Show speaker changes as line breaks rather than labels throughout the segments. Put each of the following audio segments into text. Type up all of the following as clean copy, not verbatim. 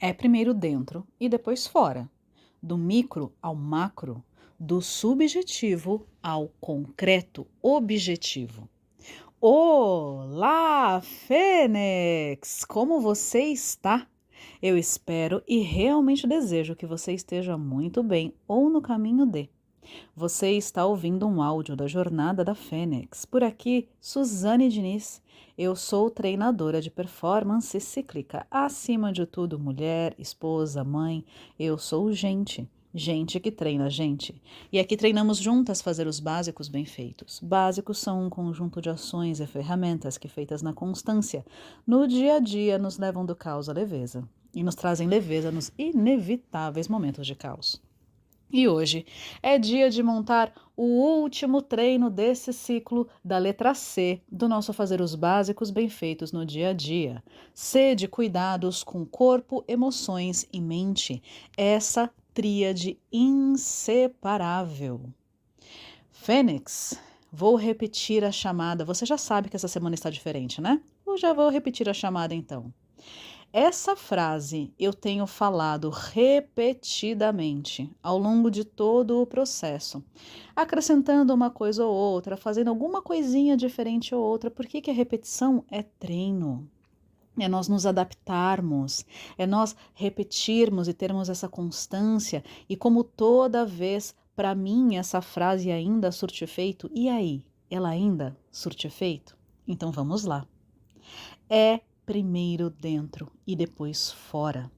É primeiro dentro e depois fora, do micro ao macro, do subjetivo ao concreto objetivo. Olá, Fênix! Como você está? Eu espero e realmente desejo que você esteja muito bem ou no caminho de. Você está ouvindo um áudio da Jornada da Fênix. Por aqui, Suzane Diniz. Eu sou treinadora de performance cíclica. Acima de tudo, mulher, esposa, mãe. Eu sou gente. Gente que treina gente. E aqui treinamos juntas fazer os básicos bem feitos. Básicos são um conjunto de ações e ferramentas que, feitas na constância, no dia a dia, nos levam do caos à leveza. E nos trazem leveza nos inevitáveis momentos de caos. E hoje é dia de montar o último treino desse ciclo da letra C do nosso fazer os básicos bem feitos no dia a dia. C de cuidados com corpo, emoções e mente. Essa tríade inseparável. Fênix, vou repetir a chamada. Você já sabe que essa semana está diferente, né? Eu já vou repetir a chamada então. Essa frase eu tenho falado repetidamente ao longo de todo o processo, acrescentando uma coisa ou outra, fazendo alguma coisinha diferente ou outra. Por que a repetição é treino? É nós nos adaptarmos, é nós repetirmos e termos essa constância. E como toda vez, para mim, essa frase ainda surte efeito, e aí? Ela ainda surte efeito? Então vamos lá. É primeiro dentro e depois fora.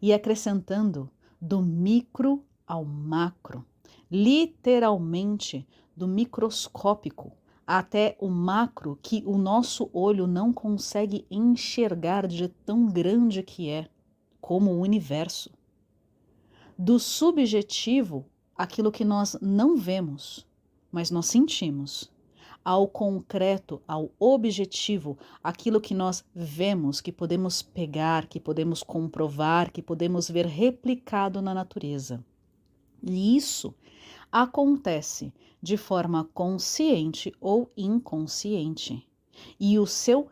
E acrescentando do micro ao macro, literalmente do microscópico até o macro que o nosso olho não consegue enxergar de tão grande que é, como o universo. Do subjetivo, aquilo que nós não vemos, mas nós sentimos, ao concreto, ao objetivo, aquilo que nós vemos, que podemos pegar, que podemos comprovar, que podemos ver replicado na natureza. E isso acontece de forma consciente ou inconsciente. E o seu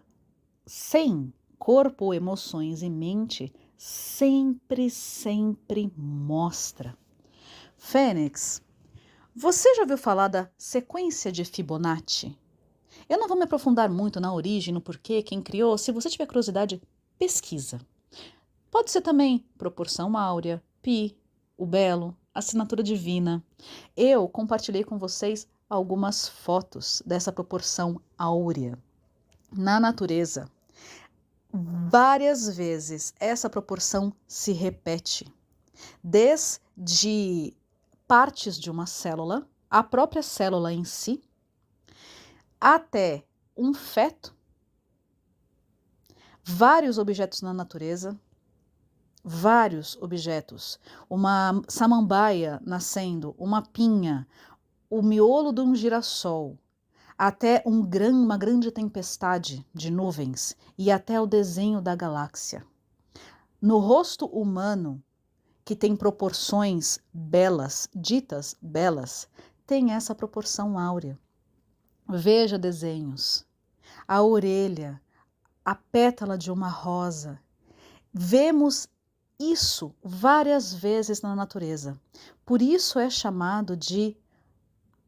sem corpo, emoções e mente sempre mostra. Fênix, você já ouviu falar da sequência de Fibonacci? Eu não vou me aprofundar muito na origem, no porquê, quem criou. Se você tiver curiosidade, pesquisa. Pode ser também proporção áurea, pi, o belo, assinatura divina. Eu compartilhei com vocês algumas fotos dessa proporção áurea. Na natureza, várias vezes essa proporção se repete. Desde partes de uma célula, a própria célula em si, até um feto, vários objetos na natureza, vários objetos, uma samambaia nascendo, uma pinha, o miolo de um girassol, até uma grande tempestade de nuvens e até o desenho da galáxia. No rosto humano, que tem proporções belas, ditas belas, tem essa proporção áurea. Veja desenhos, a orelha, a pétala de uma rosa. Vemos isso várias vezes na natureza. Por isso é chamado de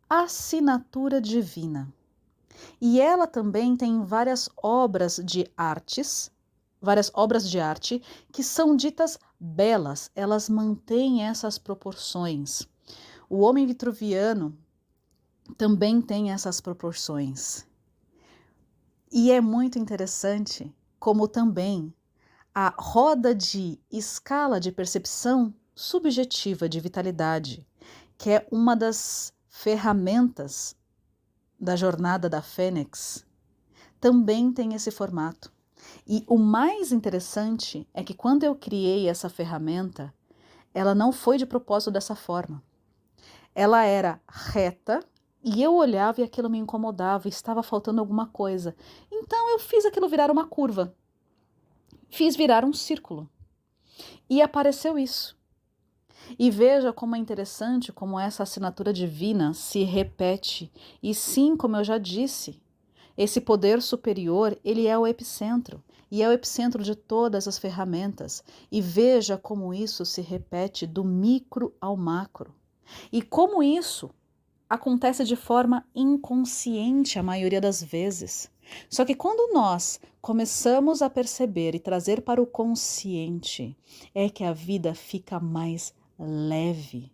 assinatura divina. E ela também tem várias obras de arte que são ditas belas, elas mantêm essas proporções. O homem vitruviano também tem essas proporções. E é muito interessante como também a roda de escala de percepção subjetiva de vitalidade, que é uma das ferramentas da jornada da Fênix, também tem esse formato. E o mais interessante é que quando eu criei essa ferramenta, ela não foi de propósito dessa forma. Ela era reta e eu olhava e aquilo me incomodava, estava faltando alguma coisa. Então eu fiz aquilo virar uma curva. Fiz virar um círculo. E apareceu isso. E veja como é interessante como essa assinatura divina se repete. E sim, como eu já disse, Esse poder superior, ele é o epicentro, e é o epicentro de todas as ferramentas. E veja como isso se repete do micro ao macro. E como isso acontece de forma inconsciente a maioria das vezes. Só que quando nós começamos a perceber e trazer para o consciente, é que a vida fica mais leve.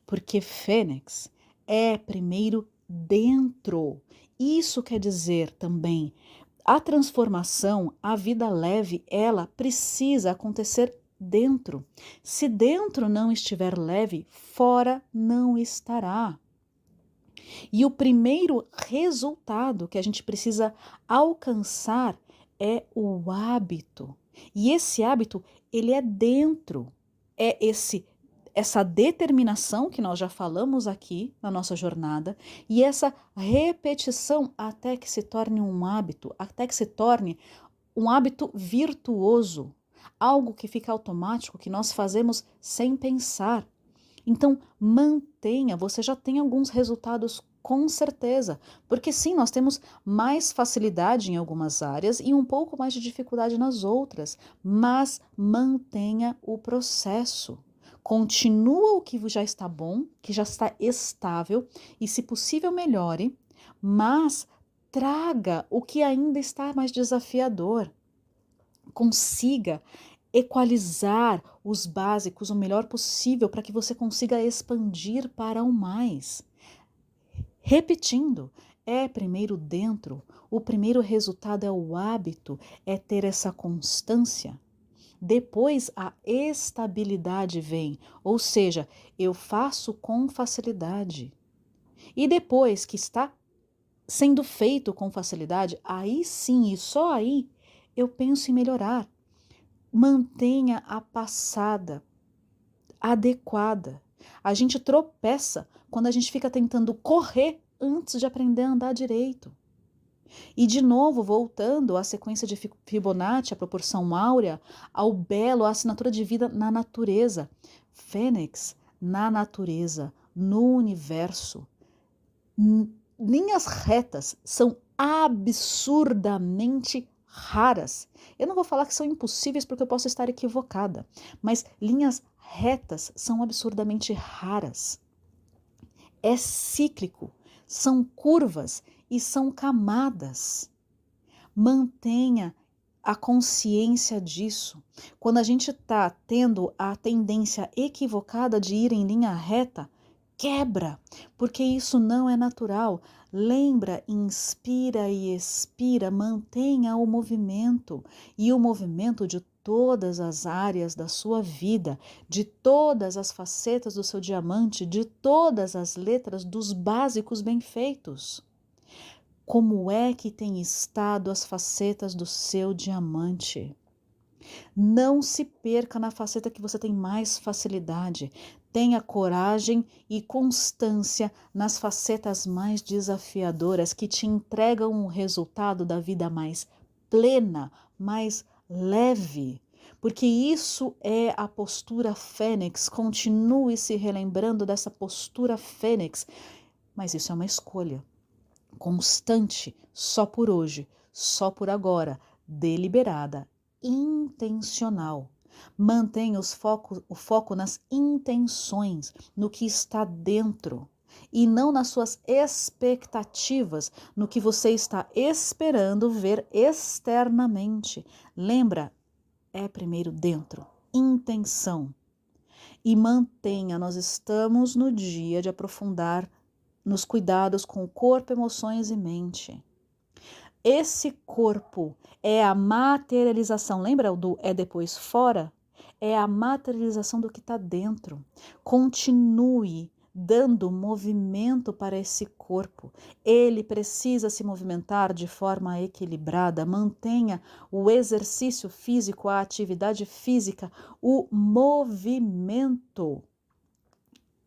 Porque Fênix é primeiro dentro. Isso quer dizer também, a transformação, a vida leve, ela precisa acontecer dentro. Se dentro não estiver leve, fora não estará. E o primeiro resultado que a gente precisa alcançar é o hábito. E esse hábito, ele é dentro. É essa determinação que nós já falamos aqui na nossa jornada e essa repetição até que se torne um hábito, até que se torne um hábito virtuoso, algo que fica automático, que nós fazemos sem pensar. Então, mantenha, você já tem alguns resultados com certeza, porque sim, nós temos mais facilidade em algumas áreas e um pouco mais de dificuldade nas outras, mas mantenha o processo. Continua o que já está bom, que já está estável e, se possível, melhore, mas traga o que ainda está mais desafiador. Consiga equalizar os básicos o melhor possível para que você consiga expandir para o mais. Repetindo, é primeiro dentro, o primeiro resultado é o hábito, é ter essa constância. Depois a estabilidade vem, ou seja, eu faço com facilidade. E depois que está sendo feito com facilidade, aí sim e só aí eu penso em melhorar. Mantenha a passada adequada. A gente tropeça quando a gente fica tentando correr antes de aprender a andar direito. E de novo, voltando à sequência de Fibonacci, à proporção áurea, ao belo, à assinatura de vida na natureza. Fênix, na natureza, no universo. Linhas retas são absurdamente raras. Eu não vou falar que são impossíveis porque eu posso estar equivocada, mas linhas retas são absurdamente raras. É cíclico, são curvas e são camadas. Mantenha a consciência disso. Quando a gente está tendo a tendência equivocada de ir em linha reta, quebra, porque isso não é natural. Lembra, inspira e expira, mantenha o movimento e o movimento de todas as áreas da sua vida, de todas as facetas do seu diamante, de todas as letras dos básicos bem feitos. Como é que tem estado as facetas do seu diamante? Não se perca na faceta que você tem mais facilidade. Tenha coragem e constância nas facetas mais desafiadoras que te entregam um resultado da vida mais plena, mais leve. Porque isso é a postura fênix. Continue se relembrando dessa postura fênix. Mas isso é uma escolha constante, só por hoje, só por agora, deliberada, intencional. Mantenha o foco nas intenções, no que está dentro, e não nas suas expectativas, no que você está esperando ver externamente. Lembra, é primeiro dentro, intenção. E mantenha, nós estamos no dia de aprofundar nos cuidados com o corpo, emoções e mente. Esse corpo é a materialização, lembra do é depois fora? É a materialização do que está dentro. Continue dando movimento para esse corpo. Ele precisa se movimentar de forma equilibrada. Mantenha o exercício físico, a atividade física, o movimento.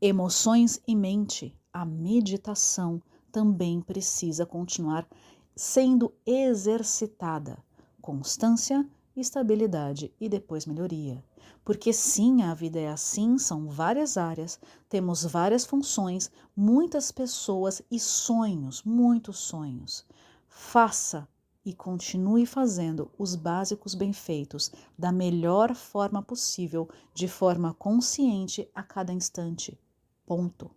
Emoções e mente. A meditação também precisa continuar sendo exercitada. Constância, estabilidade e depois melhoria. Porque sim, a vida é assim, são várias áreas, temos várias funções, muitas pessoas e sonhos, muitos sonhos. Faça e continue fazendo os básicos bem feitos da melhor forma possível, de forma consciente a cada instante. Ponto.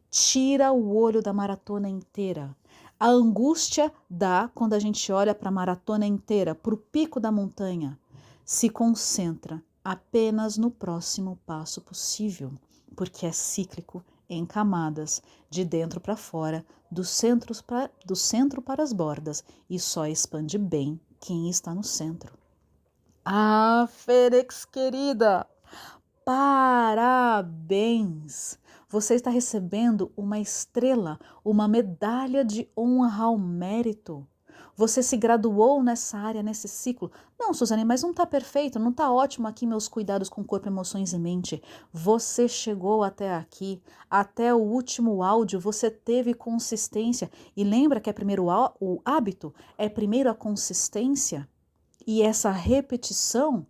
Tira o olho da maratona inteira. A angústia dá quando a gente olha para a maratona inteira, para o pico da montanha. Se concentra apenas no próximo passo possível, porque é cíclico, em camadas, de dentro para fora, do centro para as bordas, e só expande bem quem está no centro. Ah, Fênix querida, parabéns! Você está recebendo uma estrela, uma medalha de honra ao mérito. Você se graduou nessa área, nesse ciclo. Não, Suzane, mas não está perfeito, não está ótimo aqui meus cuidados com corpo, emoções e mente. Você chegou até aqui, até o último áudio, você teve consistência. E lembra que é primeiro o hábito, é primeiro a consistência? E essa repetição,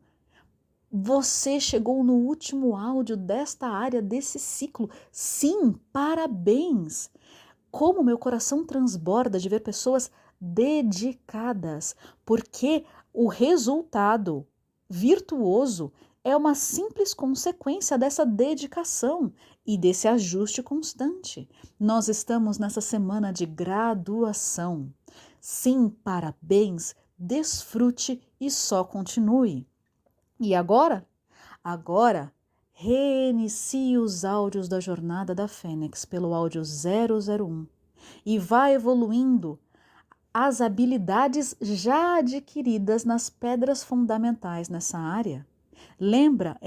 você chegou no último áudio desta área, desse ciclo. Sim, parabéns! Como meu coração transborda de ver pessoas dedicadas, porque o resultado virtuoso é uma simples consequência dessa dedicação e desse ajuste constante. Nós estamos nessa semana de graduação. Sim, parabéns, desfrute e só continue. E agora? Agora, reinicie os áudios da Jornada da Fênix pelo áudio 001 e vá evoluindo as habilidades já adquiridas nas pedras fundamentais nessa área. Lembra,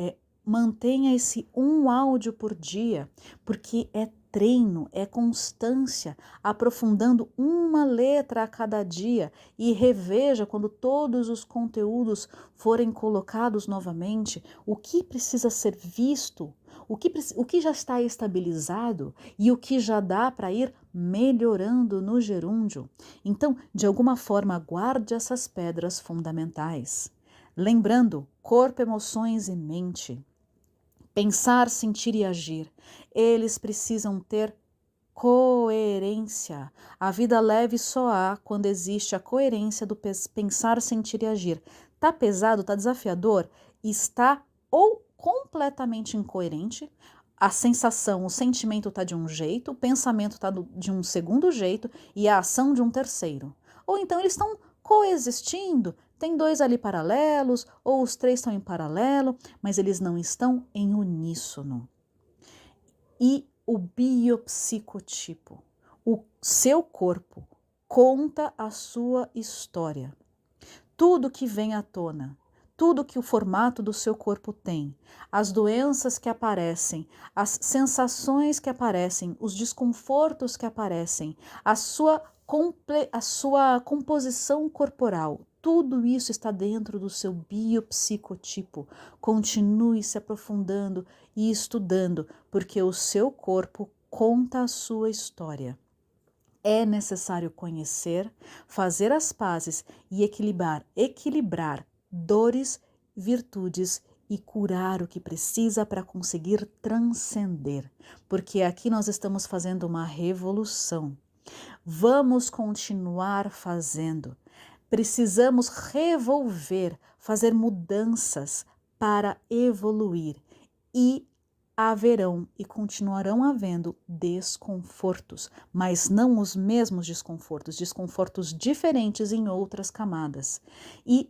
mantenha esse um áudio por dia, porque é treino, é constância, aprofundando uma letra a cada dia e reveja quando todos os conteúdos forem colocados novamente, o que precisa ser visto, o que já está estabilizado e o que já dá para ir melhorando no gerúndio. Então, de alguma forma, guarde essas pedras fundamentais. Lembrando, corpo, emoções e mente. Pensar, sentir e agir. Eles precisam ter coerência. A vida leve só há quando existe a coerência do pensar, sentir e agir. Tá pesado, tá desafiador? Está ou completamente incoerente, a sensação, o sentimento tá de um jeito, o pensamento tá de um segundo jeito e a ação de um terceiro. Ou então eles estão coexistindo, tem dois ali paralelos, ou os três estão em paralelo, mas eles não estão em uníssono. E o biopsicotipo, o seu corpo, conta a sua história. Tudo que vem à tona, tudo que o formato do seu corpo tem, as doenças que aparecem, as sensações que aparecem, os desconfortos que aparecem, a sua composição corporal, tudo isso está dentro do seu biopsicotipo. Continue se aprofundando e estudando, porque o seu corpo conta a sua história. É necessário conhecer, fazer as pazes e equilibrar dores, virtudes e curar o que precisa para conseguir transcender, porque aqui nós estamos fazendo uma revolução. Vamos continuar fazendo. Precisamos revolver, fazer mudanças para evoluir e haverão e continuarão havendo desconfortos, mas não os mesmos desconfortos, desconfortos diferentes em outras camadas. E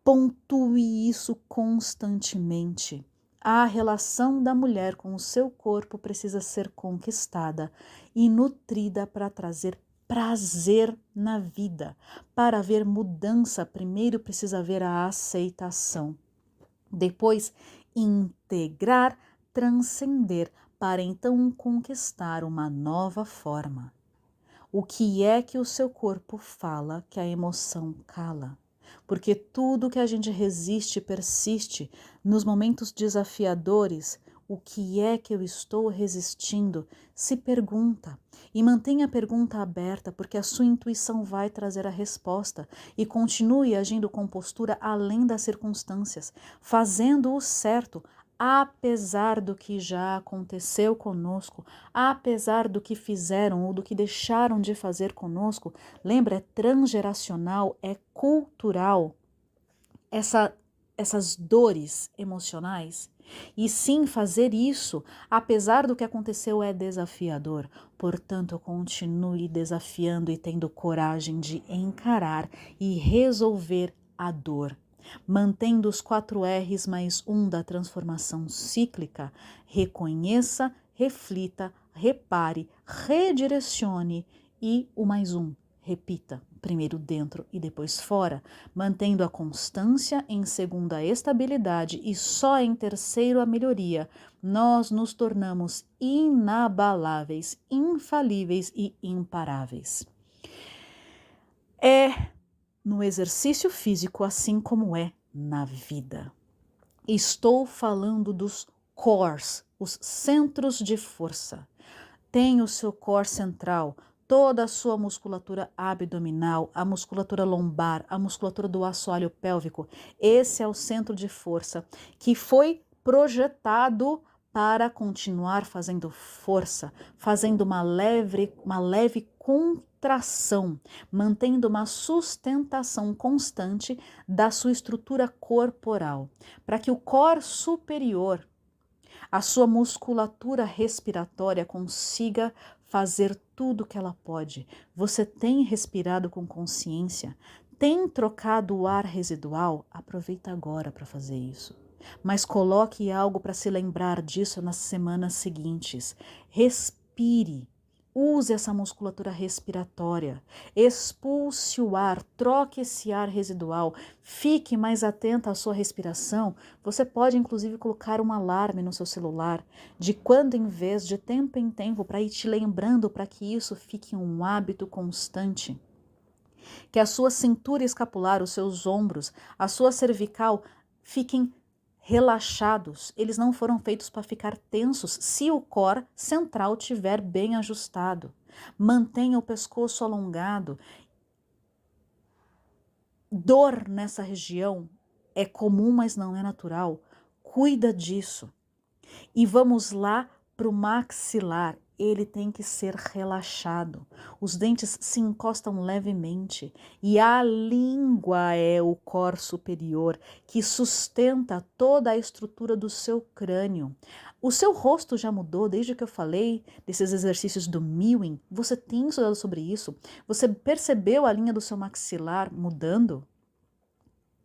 pontue isso constantemente. A relação da mulher com o seu corpo precisa ser conquistada e nutrida para trazer prazer na vida. Para haver mudança, primeiro precisa haver a aceitação. Depois, integrar, transcender, para então conquistar uma nova forma. O que é que o seu corpo fala que a emoção cala? Porque tudo que a gente resiste persiste. Nos momentos desafiadores, o que é que eu estou resistindo? Se pergunta e mantenha a pergunta aberta, porque a sua intuição vai trazer a resposta, e continue agindo com postura além das circunstâncias, fazendo o certo, apesar do que já aconteceu conosco, apesar do que fizeram ou do que deixaram de fazer conosco. Lembra, é transgeracional, é cultural, essas dores emocionais. E sim, fazer isso, apesar do que aconteceu, é desafiador. Portanto, continue desafiando e tendo coragem de encarar e resolver a dor. Mantendo os 4 R's mais 1 da transformação cíclica, reconheça, reflita, repare, redirecione e o mais 1, repita, primeiro dentro e depois fora, mantendo a constância, em segundo a estabilidade e só em terceiro a melhoria. Nós nos tornamos inabaláveis, infalíveis e imparáveis. É no exercício físico, assim como é na vida. Estou falando dos cores, os centros de força. Tem o seu core central, toda a sua musculatura abdominal, a musculatura lombar, a musculatura do assoalho pélvico. Esse é o centro de força que foi projetado para continuar fazendo força, fazendo uma leve contração, mantendo uma sustentação constante da sua estrutura corporal, para que o core superior, a sua musculatura respiratória, consiga fazer tudo o que ela pode. Você tem respirado com consciência? Tem trocado o ar residual? Aproveita agora para fazer isso. Mas coloque algo para se lembrar disso nas semanas seguintes. Respire. Use essa musculatura respiratória, expulse o ar, troque esse ar residual, fique mais atenta à sua respiração. Você pode inclusive colocar um alarme no seu celular, de quando em vez, de tempo em tempo, para ir te lembrando, para que isso fique um hábito constante. Que a sua cintura escapular, os seus ombros, a sua cervical fiquem relaxados, eles não foram feitos para ficar tensos se o core central estiver bem ajustado. Mantenha o pescoço alongado. Dor nessa região é comum, mas não é natural. Cuida disso. E vamos lá para o maxilar. Ele tem que ser relaxado. Os dentes se encostam levemente e a língua é o core superior que sustenta toda a estrutura do seu crânio. O seu rosto já mudou desde que eu falei desses exercícios do Mewing? Você tem estudado sobre isso? Você percebeu a linha do seu maxilar mudando?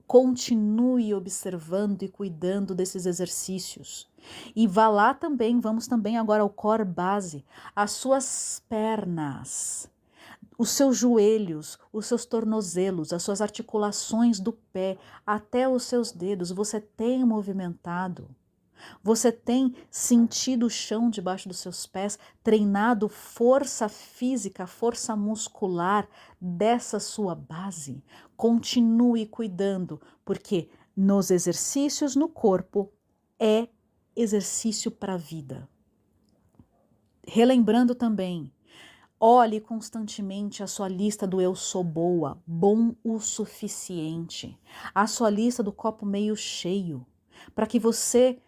Continue observando e cuidando desses exercícios. E vá lá também, vamos também agora ao core base, as suas pernas, os seus joelhos, os seus tornozelos, as suas articulações do pé, até os seus dedos. Você tem movimentado. Você tem sentido o chão debaixo dos seus pés, treinado força física, força muscular dessa sua base? Continue cuidando, porque nos exercícios no corpo é exercício para a vida. Relembrando também, olhe constantemente a sua lista do eu sou boa, bom o suficiente, a sua lista do copo meio cheio, para que você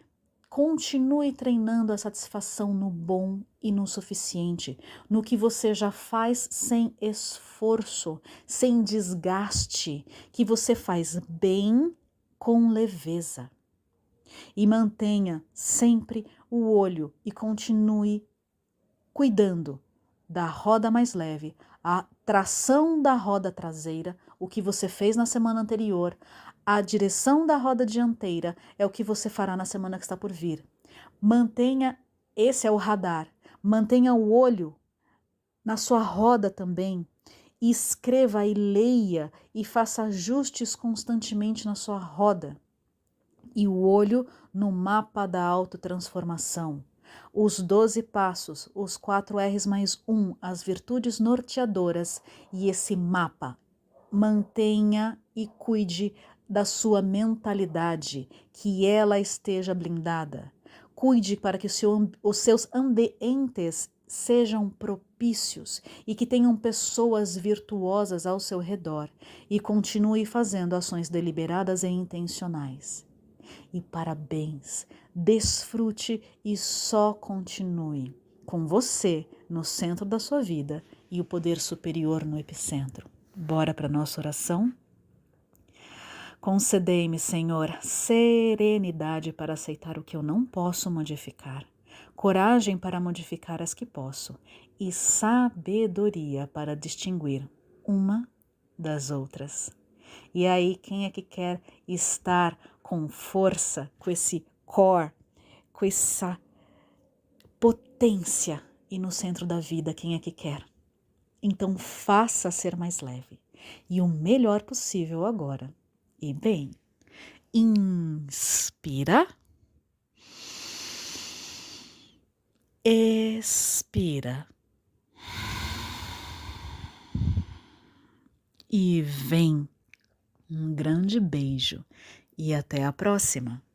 continue treinando a satisfação no bom e no suficiente, no que você já faz sem esforço, sem desgaste, que você faz bem com leveza. E mantenha sempre o olho e continue cuidando da roda mais leve, a tração da roda traseira, o que você fez na semana anterior, a direção da roda dianteira é o que você fará na semana que está por vir. Mantenha, esse é o radar, mantenha o olho na sua roda também, e escreva e leia e faça ajustes constantemente na sua roda. E o olho no mapa da autotransformação. Os 12 passos, os 4 R's mais 1, as virtudes norteadoras e esse mapa. Mantenha e cuide da sua mentalidade, que ela esteja blindada. Cuide para que os seus ambientes sejam propícios e que tenham pessoas virtuosas ao seu redor e continue fazendo ações deliberadas e intencionais. E parabéns, desfrute e só continue com você no centro da sua vida e o poder superior no epicentro. Bora para nossa oração? Concedei-me, Senhor, serenidade para aceitar o que eu não posso modificar, coragem para modificar as que posso e sabedoria para distinguir uma das outras. E aí, quem é que quer estar com força, com esse core, com essa potência e no centro da vida, quem é que quer? Então faça ser mais leve e o melhor possível agora. E bem, inspira, expira e vem. Um grande beijo e até a próxima!